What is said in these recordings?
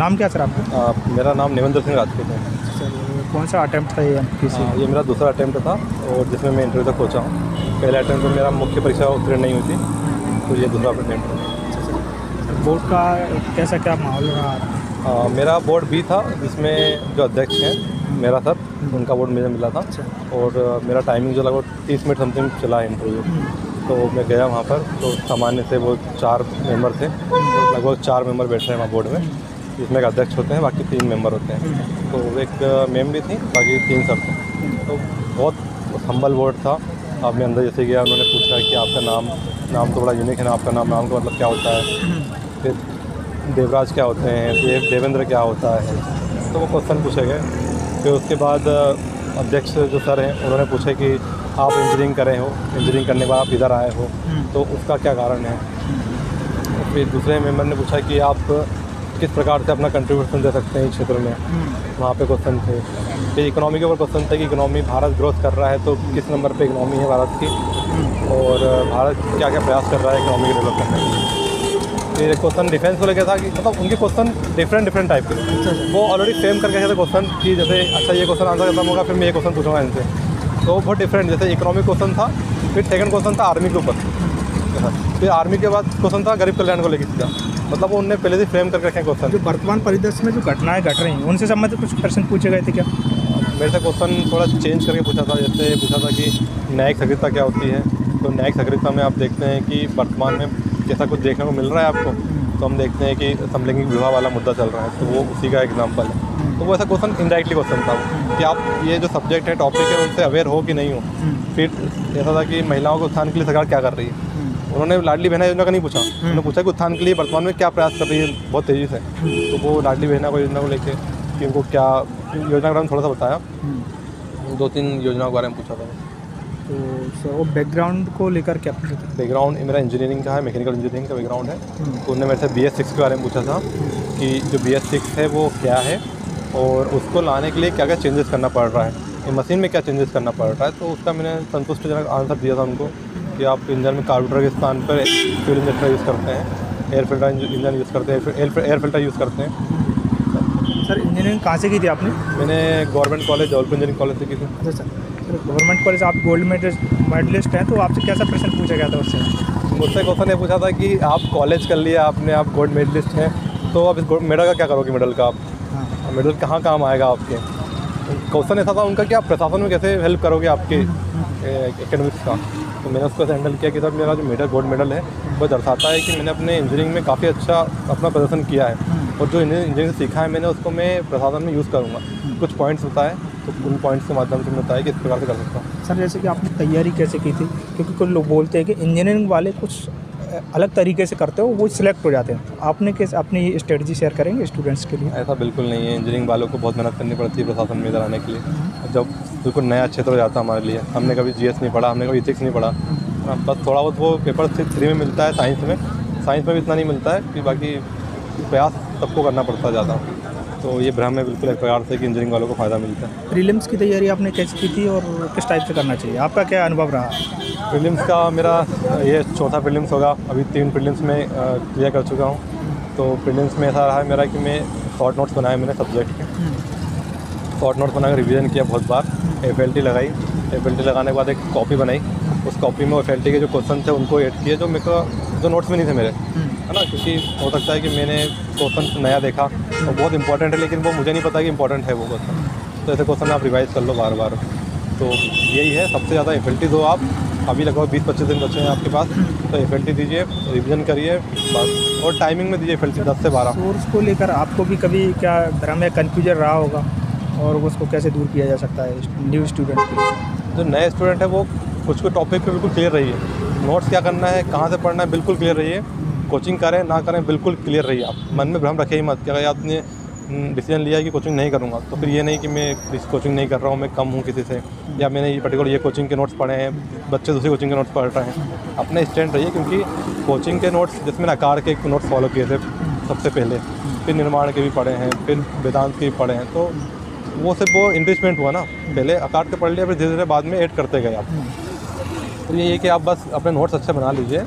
नाम क्या सर आपका? मेरा नाम निवेंद्र सिंह राजपूत है। सर कौन सा अटेम्प्ट था ये एमपीसी? ये मेरा दूसरा अटेम्प्ट था और जिसमें मैं इंटरव्यू तक पहुंचा हूँ। पहले अटेम्प्ट में मेरा मुख्य परीक्षा उत्तीर्ण नहीं हुई थी, तो ये दूसरा अटेम्प्ट है। बोर्ड का कैसा क्या माहौल रहा? मेरा बोर्ड बी था, जिसमें जो अध्यक्ष हैं मेरा सर, उनका बोर्ड मुझे मिला था। और मेरा टाइमिंग जो लगभग 30 मिनट समथिंग चला इंटरव्यू। तो मैं गया वहाँ पर, तो सामान्य से वो 4 मेंबर थे, लगभग 4 मेंबर बैठ रहे हैं वहाँ बोर्ड में, जिसमें एक अध्यक्ष होते हैं, बाकी 3 मेंबर होते हैं। तो एक मैम भी थी, बाकी 3 सर थे। तो बहुत हम्बल बोर्ड था। अब मैं अंदर जैसे गया, उन्होंने पूछा कि आपका नाम तो बड़ा यूनिक है ना, आपका नाम का मतलब क्या होता है, फिर देवराज क्या होते हैं, देवेंद्र क्या होता है, तो वो क्वेश्चन पूछे गए। फिर उसके बाद अध्यक्ष जो सर हैं, उन्होंने पूछा कि आप इंजीनियरिंग करे हो, इंजीनियरिंग करने के बाद आप इधर आए हो, तो उसका क्या कारण है। फिर दूसरे मेंबर ने पूछा कि आप किस प्रकार से अपना कंट्रीब्यूशन दे सकते हैं इस क्षेत्र में, वहाँ पे क्वेश्चन थे। फिर इकोनॉमी के ऊपर क्वेश्चन था कि इकोनॉमी, भारत ग्रोथ कर रहा है तो किस नंबर पे इकोनॉमी है भारत की, और भारत क्या क्या प्रयास कर रहा है इकोनॉमी को डेवलप करने के लिए। फिर क्वेश्चन डिफेंस को लेकर था कि मतलब उनके क्वेश्चन डिफरेंट टाइप के, वो ऑलरेडी फ्रेम करके गए थे क्वेश्चन कि जैसे अच्छा ये क्वेश्चन आंसर खत्म होगा, फिर मैं ये क्वेश्चन पूछूंगा इनसे, तो बहुत डिफरेंट। जैसे इकोनॉमिक क्वेश्चन था, फिर सेकंड क्वेश्चन था आर्मी के ऊपर, फिर आर्मी के बाद क्वेश्चन था गरीब कल्याण को लेकर सीधा, मतलब वो उन्होंने पहले से फ्रेम करके रखे क्वेश्चन। जो वर्तमान परिदृश्य में जो घटनाएं घट रही हैं उनसे संबंधित कुछ प्रश्न पूछे गए थे क्या? मेरे से क्वेश्चन थोड़ा चेंज करके पूछा था। जैसे पूछा था कि न्यायिक सक्रियता क्या होती है, तो न्यायिक सक्रियता में आप देखते हैं कि वर्तमान में जैसा कुछ देखने को मिल रहा है आपको, तो हम देखते हैं कि समलैंगिक विवाह वाला मुद्दा चल रहा है, तो वो उसी का एग्जाम्पल है। तो वो ऐसा क्वेश्चन इनडायरेक्टली क्वेश्चन था कि आप ये जो सब्जेक्ट है, टॉपिक है, उनसे अवेयर हो कि नहीं हो। फिर ऐसा था कि महिलाओं के उत्थान के लिए सरकार क्या कर रही है। उन्होंने लाडली बहना योजना का नहीं पूछा, उन्होंने पूछा कि उत्थान के लिए वर्तमान में क्या प्रयास कर रही है बहुत तेज़ी से। तो वो लाडली बहना को योजना को लेके कि उनको क्या योजना के बारे में थोड़ा सा बताया, 2-3 योजनाओं के बारे में पूछा था। तो सर वो बैकग्राउंड को लेकर क्या पूछा था? बैकग्राउंड मेरा इंजीनियरिंग का है, मैकेनिकल इंजीनियरिंग का बैकग्राउंड है। तो उन्होंने मेरे से BS6 के बारे में पूछा था कि जो BS6 है वो क्या है, और उसको लाने के लिए क्या क्या चेंजेस करना पड़ रहा है, ये मशीन में क्या चेंजेस करना पड़ रहा है। तो उसका मैंने संतुष्टिजनक आंसर दिया था उनको कि आप इंजन में कार्बोरेटर के स्थान पर फ्यूल इंजेक्टर यूज़ करते हैं, एयर फिल्टर इंजन यूज़ करते हैं, एयर फिल्टर यूज़ करते हैं। सर इंजीनियरिंग कहाँ से की थी आपने? मैंने government college, Jabalpur engineering college से की थी। अच्छा सर, गवर्नमेंट कॉलेज, आप गोल्ड मेडलिस्ट हैं, तो आपसे कैसा प्रश्न पूछा गया था उससे? मुझसे क्वेश्चन ये पूछा था कि आप कॉलेज कर लिया आपने, आप गोल्ड मेडलिस्ट हैं, तो आप इस मेडल का क्या करोगे, मेडल का आप मेडल कहाँ काम आएगा आपके। क्वेश्चन ऐसा था उनका कि आप प्रशासन में कैसे हेल्प करोगे आपके एकेडमिक्स का। तो मैंने उसको ऐसे हैंडल किया कि सर मेरा जो मेडल, गोल्ड मेडल है, वो दर्शाता है कि मैंने अपने इंजीनियरिंग में काफ़ी अच्छा अपना प्रदर्शन किया है, और जो इंजीनियरिंग सीखा है मैंने उसको मैं प्रशासन में यूज़ करूँगा। कुछ पॉइंट्स बताए, तो उन पॉइंट्स के माध्यम से मैंने बताया कि इस प्रकार से कर सकता हूँ। सर जैसे कि आपने तैयारी कैसे की थी, क्योंकि कुछ लोग बोलते हैं कि इंजीनियरिंग वाले कुछ अलग तरीके से करते हो, वो सिलेक्ट हो जाते हैं, तो आपने कैसे अपनी स्ट्रेटजी शेयर करेंगे स्टूडेंट्स के लिए? ऐसा बिल्कुल नहीं है, इंजीनियरिंग वालों को बहुत मेहनत करनी पड़ती है प्रशासन में इधर आने के लिए। जब बिल्कुल नया क्षेत्र हो जाता है हमारे लिए, हमने कभी GS नहीं पढ़ा, हमने कभी इथिक्स नहीं पढ़ा, बस थोड़ा बहुत वो पेपर 3 में मिलता है, साइंस में भी इतना नहीं मिलता है, कि बाकी प्रयास सबको करना पड़ता है ज़्यादा। तो ये भ्रम है बिल्कुल एक प्रकार से कि इंजीनियरिंग वालों को फ़ायदा मिलता है। प्रीलिम्स की तैयारी आपने कैसे की थी और किस टाइप से करना चाहिए, आपका क्या अनुभव रहा? प्रीलिम्स का मेरा ये चौथा प्रीलिम्स होगा, अभी 3 प्रीलिम्स में क्लियर कर चुका हूँ। तो प्रीलिम्स में ऐसा रहा है मेरा कि मैं शॉर्ट नोट्स बनाए मैंने सब्जेक्ट के, शॉर्ट नोट्स बनाकर रिवीजन किया बहुत बार, FLT लगाई, FLT लगाने के बाद एक कॉपी बनाई, उस कॉपी में FLT के जो क्वेश्चन थे उनको ऐड किए, जो मेरे को जो नोट्स में नहीं थे मेरे, है ना, क्योंकि हो सकता है कि मैंने क्वेश्चन नया देखा और बहुत इंपॉर्टेंट है, लेकिन वो मुझे नहीं पता कि इंपॉर्टेंट है वो क्वेश्चन, तो ऐसे क्वेश्चन आप रिवाइज़ कर लो बार बार। तो यही है सबसे ज़्यादा FLT दो आप, अभी लगभग 20-25 दिन बचे हैं आपके पास, तो FLT दीजिए, रिवीजन करिए बस, और टाइमिंग में दीजिए FLT 10 से 12। सोर्स को लेकर आपको भी कभी क्या भ्रम या कन्फ्यूजन रहा होगा, और उसको कैसे दूर किया जा सकता है न्यू स्टूडेंट के लिए? जो नए स्टूडेंट है वो कुछ टॉपिक पे बिल्कुल क्लियर रहिए, नोट्स क्या करना है, कहाँ से पढ़ना है, बिल्कुल क्लियर रहिए। कोचिंग करें ना करें बिल्कुल क्लियर रहिए, आप मन में भ्रम रखे ही मत कि अगर आपने डिसीजन लिया है कि कोचिंग नहीं करूँगा, तो फिर ये नहीं कि मैं इस कोचिंग नहीं कर रहा हूँ, मैं कम हूँ किसी से, या मैंने ये पर्टिकुलर ये कोचिंग के नोट्स पढ़े हैं, बच्चे दूसरी कोचिंग के नोट्स पढ़ रहे हैं। अपने स्टैंड रहिए, क्योंकि कोचिंग के नोट्स, जिसमें आकार के नोट्स फॉलो किए थे सबसे पहले, फिर निर्माण के भी पढ़े हैं, फिर वेदांत के भी पढ़े हैं, तो वो सिर्फ वो इंक्रीजमेंट हुआ ना, पहले आकार के पढ़ लिया, फिर धीरे धीरे बाद में ऐड करते गए आप। तो ये है कि आप बस अपने नोट्स अच्छे बना लीजिए,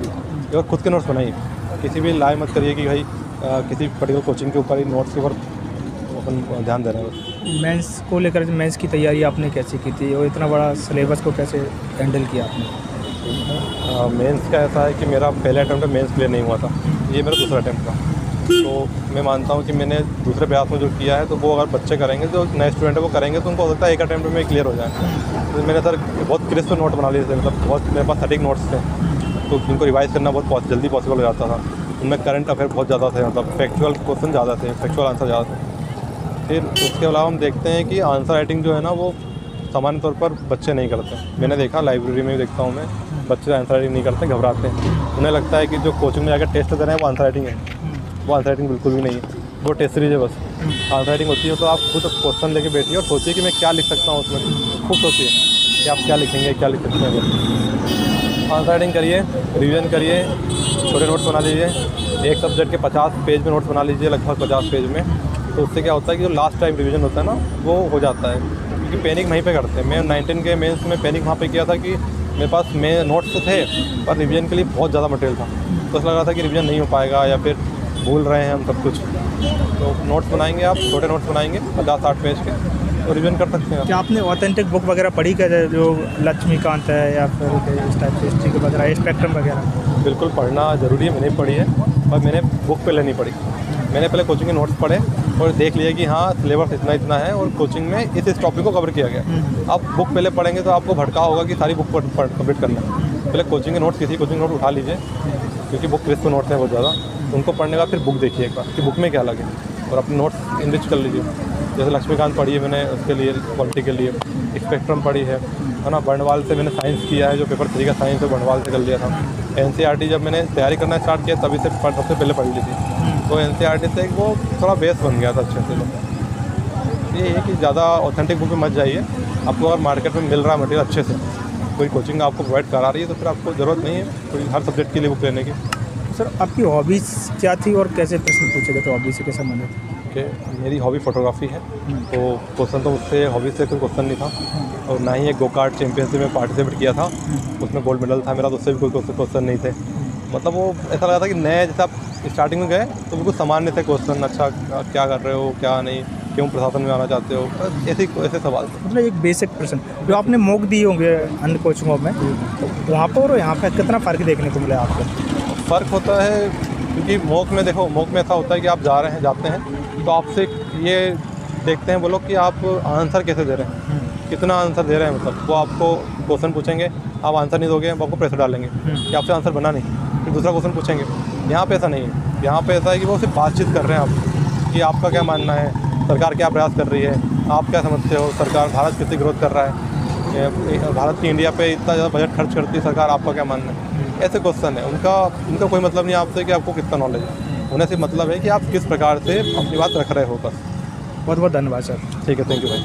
और खुद के नोट्स बनाइए, किसी भी लाए मत करिए कि भाई किसी पर्टिकुलर कोचिंग के ऊपर ही नोट्स के ऊपर अपन ध्यान दे रहे हैं बस। मेंस को लेकर मेंस की तैयारी आपने कैसे की थी और इतना बड़ा सिलेबस को कैसे हैंडल किया आपने? मेंस का ऐसा है कि मेरा पहले अटैम्प्ट में मेंस क्लियर नहीं हुआ था, ये मेरा दूसरा अटैम्प्ट था। तो मैं मानता हूँ कि मैंने दूसरे प्रयास में जो किया है तो वो अगर बच्चे करेंगे, जो नए स्टूडेंट है वो करेंगे, तो उनको हो सकता है एक अटैम्प्ट में क्लियर हो जाए। तो मैंने सर बहुत क्रिस्प नोट बना लिए थे, मतलब बहुत मेरे पास सटीक नोट्स थे, तो उनको रिवाइज़ करना बहुत जल्दी पॉसिबल हो जाता था। उनमें करंट अफेयर बहुत ज़्यादा थे, मतलब फैक्चुअल क्वेश्चन ज़्यादा थे, फैक्चुअल आंसर ज़्यादा थे। फिर उसके अलावा हम देखते हैं कि आंसर राइटिंग जो है ना वो सामान्य तौर पर बच्चे नहीं करते। मैंने देखा, लाइब्रेरी में भी देखता हूँ मैं, बच्चे आंसर राइटिंग नहीं करते, घबराते हैं। उन्हें लगता है कि जो कोचिंग में जाकर टेस्ट दे रहे हैं वो आंसर राइटिंग है, वो आंसर राइटिंग बिल्कुल भी नहीं है, वो टेस्ट सीरीज है बस। आंसर राइटिंग होती है तो आप खुद क्वेश्चन लेके बैठिए और सोचिए कि मैं क्या लिख सकता हूँ उसमें, खूब सोचिए कि आप क्या लिखेंगे, क्या लिख सकते हैं बस। आंसर राइटिंग करिए, रिवीजन करिए, छोटे नोट्स बना लीजिए, एक सब्जेक्ट के 50 पेज में नोट्स बना लीजिए, लगभग 50 पेज में। तो उससे क्या होता है कि जो लास्ट टाइम रिवीजन होता है ना वो हो जाता है, क्योंकि पैनिक वहीं पे करते हैं। मैं 19 के मेंस में पैनिक वहाँ पे किया था कि मेरे पास नोट्स तो थे पर रिवीजन के लिए बहुत ज़्यादा मटेरियल था, तो ऐसा लग रहा था कि रिवीजन नहीं हो पाएगा या फिर भूल रहे हैं हम सब कुछ। तो नोट्स बनाएंगे आप, छोटे नोट्स बनाएंगे 50-60 पेज के, तो रिवीजन कर सकते हैं। क्या आपने ऑथेंटिक बुक वगैरह पढ़ी क्या, जो लक्ष्मीकांत है या फिर इस टाइप से हिस्ट्री के वगैरह, स्पेक्ट्रम वगैरह? बिल्कुल पढ़ना ज़रूरी है, मैंने पढ़ी है, और मैंने बुक पहले नहीं पढ़ी। मैंने पहले कोचिंग के नोट्स पढ़े और देख लिया कि हाँ सिलेबस इतना इतना है और कोचिंग में इस टॉपिक को कवर किया गया। आप बुक पहले पढ़ेंगे तो आपको भटका होगा कि सारी बुक कंप्लीट करना है। पहले कोचिंग के नोट्स, किसी कोचिंग नोट उठा लीजिए, क्योंकि बुक क्रिस्प नोट्स हैं बहुत ज़्यादा, उनको पढ़ने के बाद फिर बुक देखिए एक बार कि बुक में क्या लगे, और अपने नोट्स इनरिच कर लीजिए। जैसे लक्ष्मीकांत पढ़ी है मैंने उसके लिए, पॉलिटी के लिए, स्पेक्ट्रम पढ़ी है ना। बर्नवाल से मैंने साइंस किया है, जो पेपर 3 का साइंस है बर्नवाल से कर लिया था। NCERT जब मैंने तैयारी करना स्टार्ट किया तभी से सबसे पहले पढ़ ली थी, तो NCERT से वो थोड़ा बेस बन गया था अच्छे से। ये है कि ज़्यादा ऑथेंटिक बुक में मत जाइए, आपको अगर मार्केट में मिल रहा है मटेरियल अच्छे से, कोई कोचिंग आपको प्रोवाइड करा रही है, तो फिर आपको ज़रूरत नहीं है कोई हर सब्जेक्ट के लिए बुक लेने की। सर आपकी हॉबीज़ क्या थी और कैसे प्रश्न पूछे गए थे हॉबी से कैसे संबंधित? कि मेरी हॉबी फ़ोटोग्राफी है, तो क्वेश्चन तो मुझसे हॉबी से कोई क्वेश्चन नहीं था, और ना ही एक गो कार्ट चैम्पियनशिप में पार्टिसिपेट किया था, उसमें गोल्ड मेडल था मेरा, तो उससे भी कोई क्वेश्चन नहीं थे। मतलब वो ऐसा लगा था कि नए, जैसे आप स्टार्टिंग में गए तो बिल्कुल सामान्य थे क्वेश्चन, अच्छा क्या कर रहे हो, क्या नहीं, क्यों प्रशासन में आना चाहते हो, ऐसे सवाल थे। मतलब एक बेसिक प्रश्न जो आपने मॉक दिए होंगे अन्य कोचिंगों में, तो वहाँ पर और यहाँ पर कितना फ़र्क देखने को मिला आपको? फ़र्क होता है क्योंकि मॉक में देखो, मॉक में ऐसा होता है कि आप जाते हैं तो आपसे ये देखते हैं वो लोग कि आप आंसर कैसे दे रहे हैं, कितना आंसर दे रहे हैं। मतलब वो आपको क्वेश्चन पूछेंगे, आप आंसर नहीं दोगे, वो आपको प्रेशर डालेंगे कि आपसे आंसर बना नहीं, फिर दूसरा क्वेश्चन पूछेंगे। यहाँ पे ऐसा नहीं है, यहाँ पे ऐसा है कि वो सिर्फ बातचीत कर रहे हैं आप, कि आपका क्या मानना है, सरकार क्या प्रयास कर रही है, आप क्या समझते हो, सरकार भारत कितनी ग्रोथ कर रहा है, भारत की इंडिया पे इतना ज़्यादा बजट खर्च करती है सरकार, आपका क्या मानना है। ऐसे क्वेश्चन है उनका कोई मतलब नहीं आपसे कि आपको कितना नॉलेज है, उन्हें सिर्फ मतलब है कि आप किस प्रकार से अपनी बात रख रहे हो बस। बहुत बहुत धन्यवाद सर। ठीक है, थैंक यू भाई।